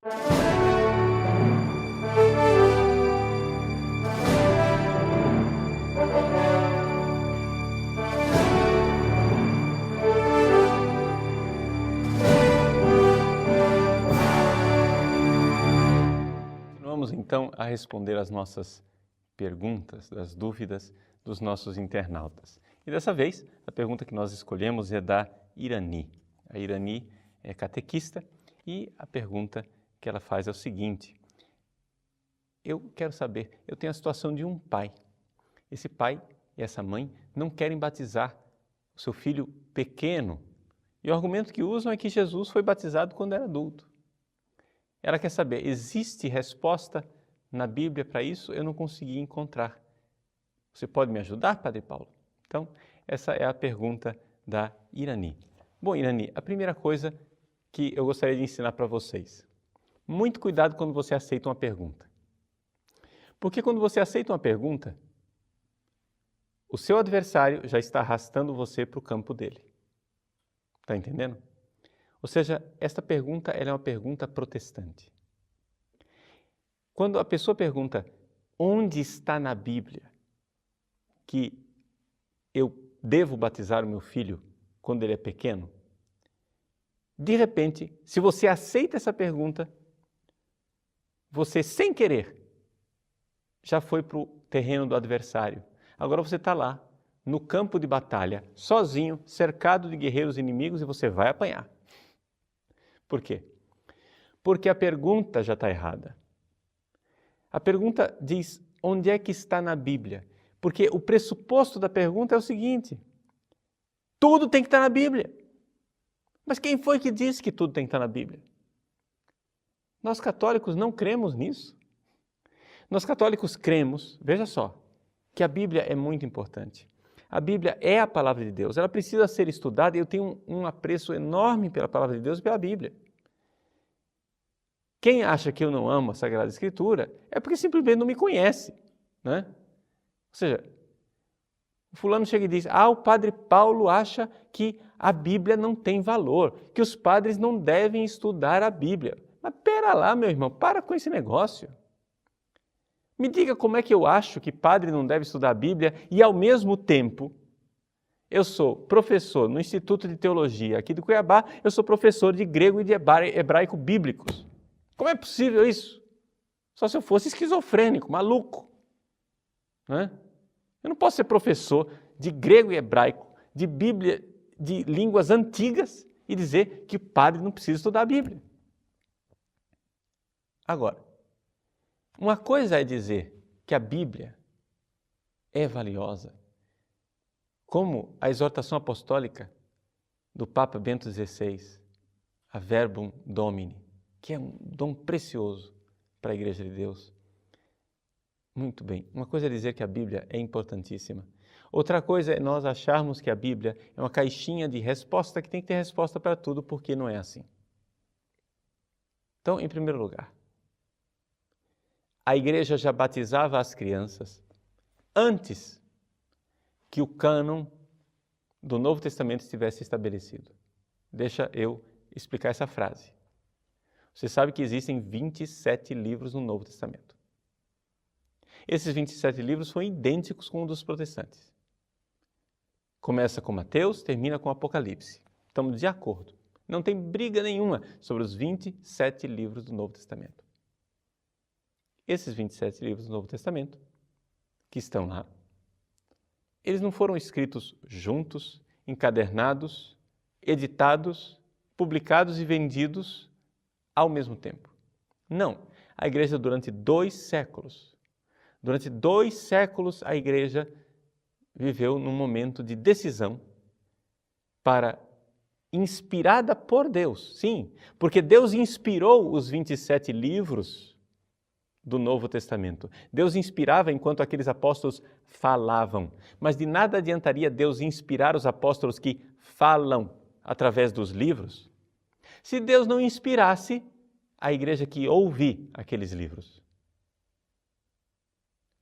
Vamos então a responder às nossas perguntas, as dúvidas dos nossos internautas. E dessa vez, a pergunta que nós escolhemos é da Irani. A Irani é catequista e a pergunta que ela faz é o seguinte: eu quero saber, eu tenho a situação de um pai. Esse pai e essa mãe não querem batizar o seu filho pequeno. E o argumento que usam é que Jesus foi batizado quando era adulto. Ela quer saber, existe resposta na Bíblia para isso? Eu não consegui encontrar. Você pode me ajudar, Padre Paulo? Então, essa é a pergunta da Irani. Bom, Irani, a primeira coisa que eu gostaria de ensinar para vocês. Muito cuidado quando você aceita uma pergunta. Porque quando você aceita uma pergunta, o seu adversário já está arrastando você para o campo dele. Está entendendo? Ou seja, esta pergunta ela é uma pergunta protestante. Quando a pessoa pergunta onde está na Bíblia que eu devo batizar o meu filho quando ele é pequeno, de repente, se você aceita essa pergunta, você sem querer já foi para o terreno do adversário. Agora você está lá, no campo de batalha, sozinho, cercado de guerreiros inimigos e você vai apanhar. Por quê? Porque a pergunta já está errada. A pergunta diz, onde é que está na Bíblia? Porque o pressuposto da pergunta é o seguinte, tudo tem que estar na Bíblia. Mas quem foi que disse que tudo tem que estar na Bíblia? Nós católicos não cremos nisso. Nós católicos cremos, veja só, que a Bíblia é muito importante. A Bíblia é a palavra de Deus, ela precisa ser estudada e eu tenho um apreço enorme pela palavra de Deus e pela Bíblia. Quem acha que eu não amo a Sagrada Escritura é porque simplesmente não me conhece, né? Ou seja, o fulano chega e diz, o Padre Paulo acha que a Bíblia não tem valor, que os padres não devem estudar a Bíblia. Mas pera lá, meu irmão, para com esse negócio. Me diga como é que eu acho que padre não deve estudar a Bíblia e, ao mesmo tempo, eu sou professor no Instituto de Teologia aqui de Cuiabá, eu sou professor de grego e de hebraico bíblicos. Como é possível isso? Só se eu fosse esquizofrênico, maluco. Né? Eu não posso ser professor de grego e hebraico, de Bíblia, de línguas antigas e dizer que o padre não precisa estudar a Bíblia. Agora, uma coisa é dizer que a Bíblia é valiosa, como a exortação apostólica do Papa Bento XVI, a Verbum Domini, que é um dom precioso para a Igreja de Deus. Muito bem, uma coisa é dizer que a Bíblia é importantíssima. Outra coisa é nós acharmos que a Bíblia é uma caixinha de resposta que tem que ter resposta para tudo, porque não é assim. Então, em primeiro lugar, a Igreja já batizava as crianças antes que o cânon do Novo Testamento estivesse estabelecido. Deixa eu explicar essa frase. Você sabe que existem 27 livros no Novo Testamento. Esses 27 livros são idênticos com os dos protestantes. Começa com Mateus, termina com Apocalipse. Estamos de acordo. Não tem briga nenhuma sobre os 27 livros do Novo Testamento. Esses 27 livros do Novo Testamento, que estão lá, eles não foram escritos juntos, encadernados, editados, publicados e vendidos ao mesmo tempo. Não. A Igreja durante 2 séculos, a Igreja viveu num momento de decisão para, inspirada por Deus, sim, porque Deus inspirou os 27 livros do Novo Testamento. Deus inspirava enquanto aqueles apóstolos falavam, mas de nada adiantaria Deus inspirar os apóstolos que falam através dos livros, se Deus não inspirasse a igreja que ouve aqueles livros.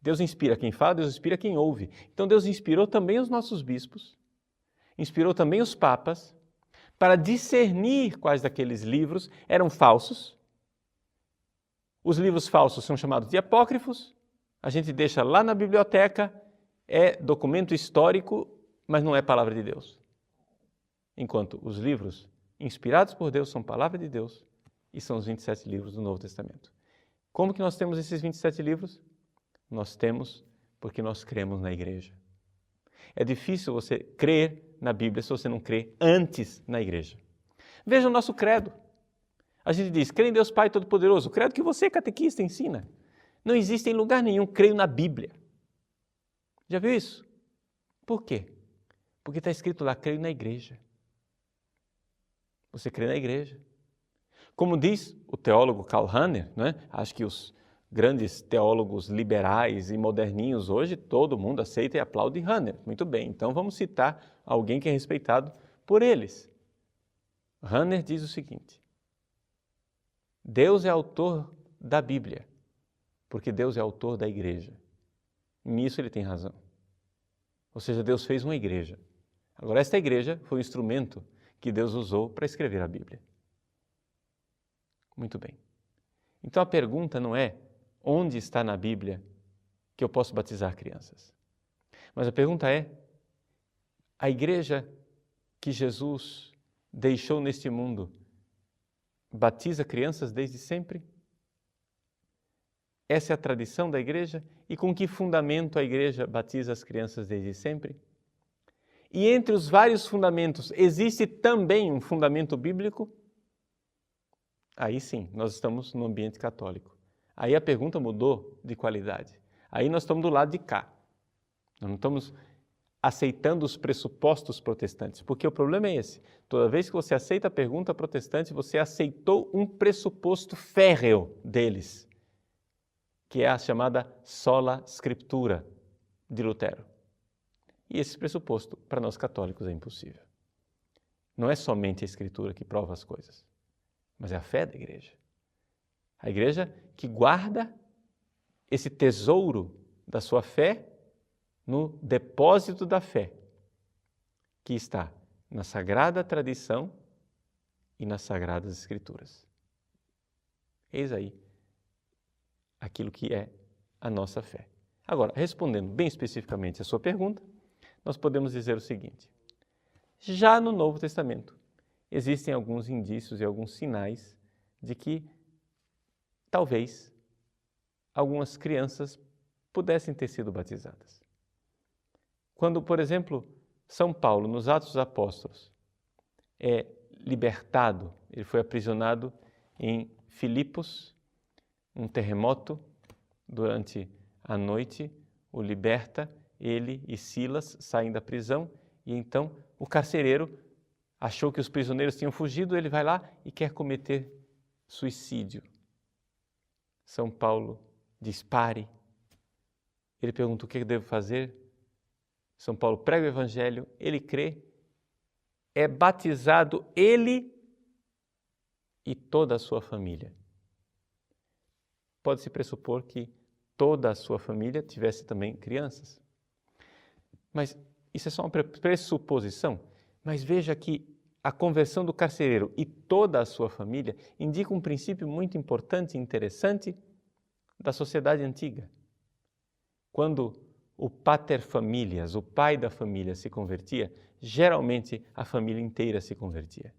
Deus inspira quem fala, Deus inspira quem ouve. Então Deus inspirou também os nossos bispos, inspirou também os papas, para discernir quais daqueles livros eram falsos Os livros falsos são chamados de apócrifos, a gente deixa lá na biblioteca, é documento histórico, mas não é palavra de Deus. Enquanto os livros inspirados por Deus são palavra de Deus e são os 27 livros do Novo Testamento. Como que nós temos esses 27 livros? Nós temos porque nós cremos na igreja. É difícil você crer na Bíblia se você não crê antes na igreja. Veja o nosso credo. A gente diz, crê em Deus Pai Todo-Poderoso, o credo que você, catequista, ensina. Não existe em lugar nenhum, creio na Bíblia. Já viu isso? Por quê? Porque está escrito lá, creio na igreja. Você crê na igreja. Como diz o teólogo Karl Rahner, né? Acho que os grandes teólogos liberais e moderninhos hoje, todo mundo aceita e aplaude Rahner. Muito bem, então vamos citar alguém que é respeitado por eles. Rahner diz o seguinte, Deus é autor da Bíblia, porque Deus é autor da igreja. Nisso ele tem razão. Ou seja, Deus fez uma igreja. Agora, esta igreja foi o instrumento que Deus usou para escrever a Bíblia. Muito bem. Então a pergunta não é onde está na Bíblia que eu posso batizar crianças. Mas a pergunta é, a igreja que Jesus deixou neste mundo batiza crianças desde sempre? Essa é a tradição da igreja? E com que fundamento a igreja batiza as crianças desde sempre? E entre os vários fundamentos, existe também um fundamento bíblico? Aí sim, nós estamos no ambiente católico. Aí a pergunta mudou de qualidade. Aí nós estamos do lado de cá. Nós não estamos aceitando os pressupostos protestantes, porque o problema é esse. Toda vez que você aceita a pergunta protestante, você aceitou um pressuposto férreo deles, que é a chamada sola scriptura de Lutero. E esse pressuposto, para nós católicos, é impossível. Não é somente a Escritura que prova as coisas, mas é a fé da igreja. A igreja que guarda esse tesouro da sua fé no depósito da fé, que está na sagrada tradição e nas sagradas Escrituras. Eis aí aquilo que é a nossa fé. Agora, respondendo bem especificamente a sua pergunta, nós podemos dizer o seguinte, já no Novo Testamento existem alguns indícios e alguns sinais de que talvez algumas crianças pudessem ter sido batizadas. Quando, por exemplo, São Paulo, nos Atos dos Apóstolos, é libertado, ele foi aprisionado em Filipos, um terremoto durante a noite o liberta, ele e Silas saem da prisão e então o carcereiro achou que os prisioneiros tinham fugido, ele vai lá e quer cometer suicídio. São Paulo diz, pare. Ele pergunta o que eu devo fazer. São Paulo prega o evangelho, ele crê, é batizado ele e toda a sua família. Pode-se pressupor que toda a sua família tivesse também crianças. Mas isso é só uma pressuposição. Mas veja que a conversão do carcereiro e toda a sua família indica um princípio muito importante e interessante da sociedade antiga. Quando o pater familias, o pai da família, se convertia, geralmente a família inteira se convertia.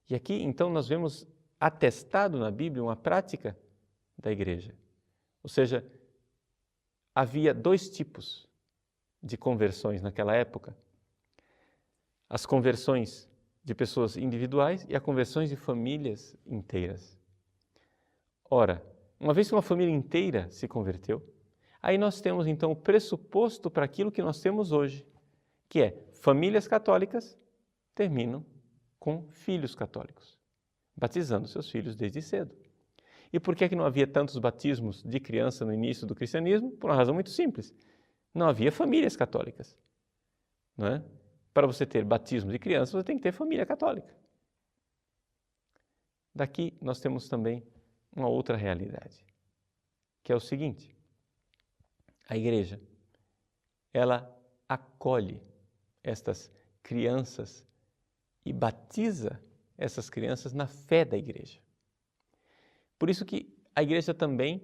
E aqui, então, nós vemos atestado na Bíblia uma prática da igreja. Ou seja, havia dois tipos de conversões naquela época. As conversões de pessoas individuais e as conversões de famílias inteiras. Ora, uma vez que uma família inteira se converteu, aí nós temos então o pressuposto para aquilo que nós temos hoje, que é famílias católicas terminam com filhos católicos, batizando seus filhos desde cedo. E por que não havia tantos batismos de criança no início do cristianismo? Por uma razão muito simples. Não havia famílias católicas. Não é? Para você ter batismo de criança, você tem que ter família católica. Daqui nós temos também uma outra realidade, que é o seguinte. A igreja, ela acolhe estas crianças e batiza essas crianças na fé da igreja. Por isso que a igreja também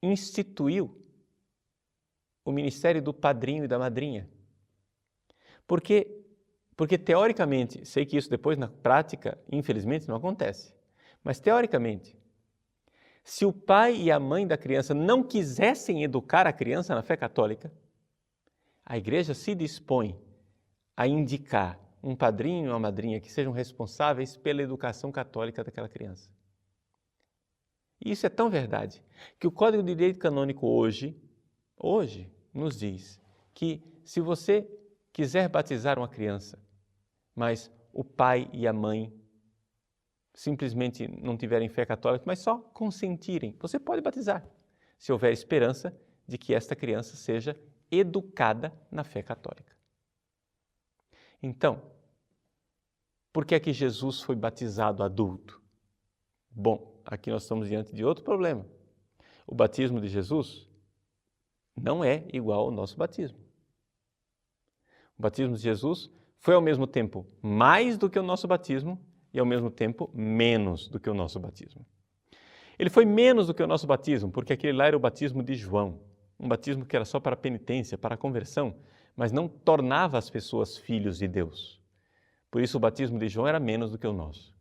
instituiu o ministério do padrinho e da madrinha. Porque teoricamente, sei que isso depois na prática, infelizmente, não acontece, mas teoricamente, se o pai e a mãe da criança não quisessem educar a criança na fé católica, a igreja se dispõe a indicar um padrinho ou uma madrinha que sejam responsáveis pela educação católica daquela criança. E isso é tão verdade que o Código de Direito Canônico hoje nos diz que se você quiser batizar uma criança, mas o pai e a mãe simplesmente não tiverem fé católica, mas só consentirem, você pode batizar, se houver esperança de que esta criança seja educada na fé católica. Então, por que é que Jesus foi batizado adulto? Bom, aqui nós estamos diante de outro problema. O batismo de Jesus não é igual ao nosso batismo. O batismo de Jesus foi ao mesmo tempo mais do que o nosso batismo e ao mesmo tempo menos do que o nosso batismo. Ele foi menos do que o nosso batismo, porque aquele lá era o batismo de João, um batismo que era só para penitência, para conversão, mas não tornava as pessoas filhos de Deus. Por isso o batismo de João era menos do que o nosso.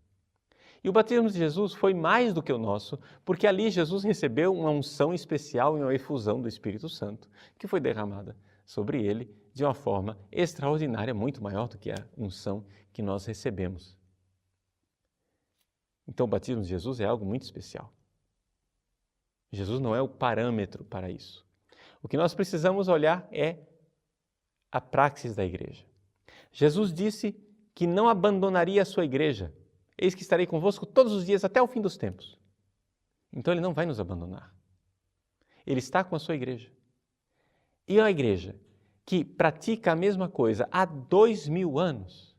E o batismo de Jesus foi mais do que o nosso, porque ali Jesus recebeu uma unção especial e uma efusão do Espírito Santo, que foi derramada sobre ele de uma forma extraordinária, muito maior do que a unção que nós recebemos. Então o batismo de Jesus é algo muito especial. Jesus não é o parâmetro para isso. O que nós precisamos olhar é a praxis da igreja. Jesus disse que não abandonaria a sua igreja. Eis que estarei convosco todos os dias até o fim dos tempos. Então ele não vai nos abandonar. Ele está com a sua igreja. E a igreja que pratica a mesma coisa há 2000 anos,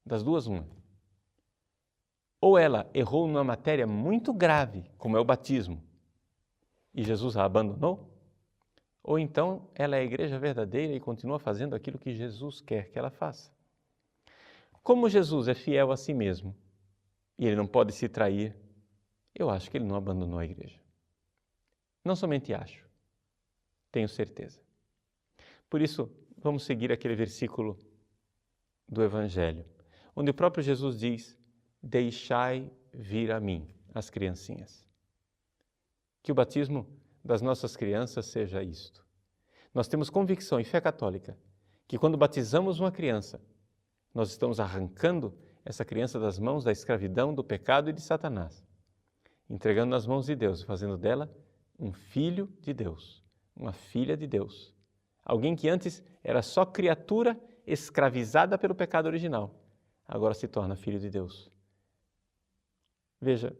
das duas uma. Ou ela errou numa matéria muito grave, como é o batismo, e Jesus a abandonou, ou então ela é a igreja verdadeira e continua fazendo aquilo que Jesus quer que ela faça. Como Jesus é fiel a si mesmo e ele não pode se trair, eu acho que ele não abandonou a igreja. Não somente acho, tenho certeza. Por isso, vamos seguir aquele versículo do Evangelho, onde o próprio Jesus diz: deixai vir a mim as criancinhas. Que o batismo das nossas crianças seja isto. Nós temos convicção e fé católica que quando batizamos uma criança, nós estamos arrancando essa criança das mãos da escravidão, do pecado e de Satanás, entregando nas mãos de Deus e fazendo dela um filho de Deus, uma filha de Deus. Alguém que antes era só criatura escravizada pelo pecado original, agora se torna filho de Deus. Veja,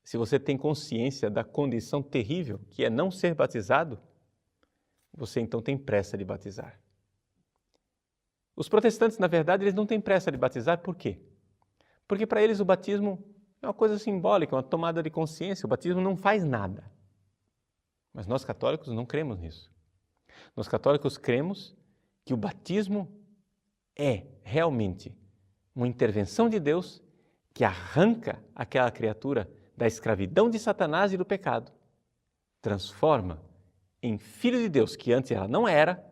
se você tem consciência da condição terrível que é não ser batizado, você então tem pressa de batizar. Os protestantes, na verdade, eles não têm pressa de batizar, por quê? Porque para eles o batismo é uma coisa simbólica, uma tomada de consciência, o batismo não faz nada. Mas nós católicos não cremos nisso. Nós católicos cremos que o batismo é realmente uma intervenção de Deus que arranca aquela criatura da escravidão de Satanás e do pecado, transforma em filho de Deus, que antes ela não era,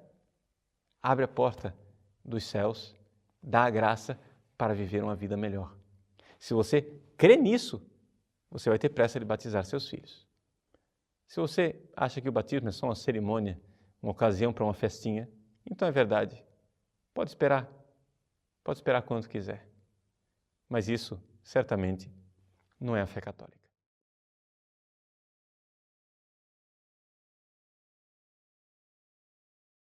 abre a porta dos céus, dá a graça para viver uma vida melhor. Se você crê nisso, você vai ter pressa de batizar seus filhos. Se você acha que o batismo é só uma cerimônia, uma ocasião para uma festinha, então é verdade. Pode esperar quanto quiser. Mas isso, certamente, não é a fé católica.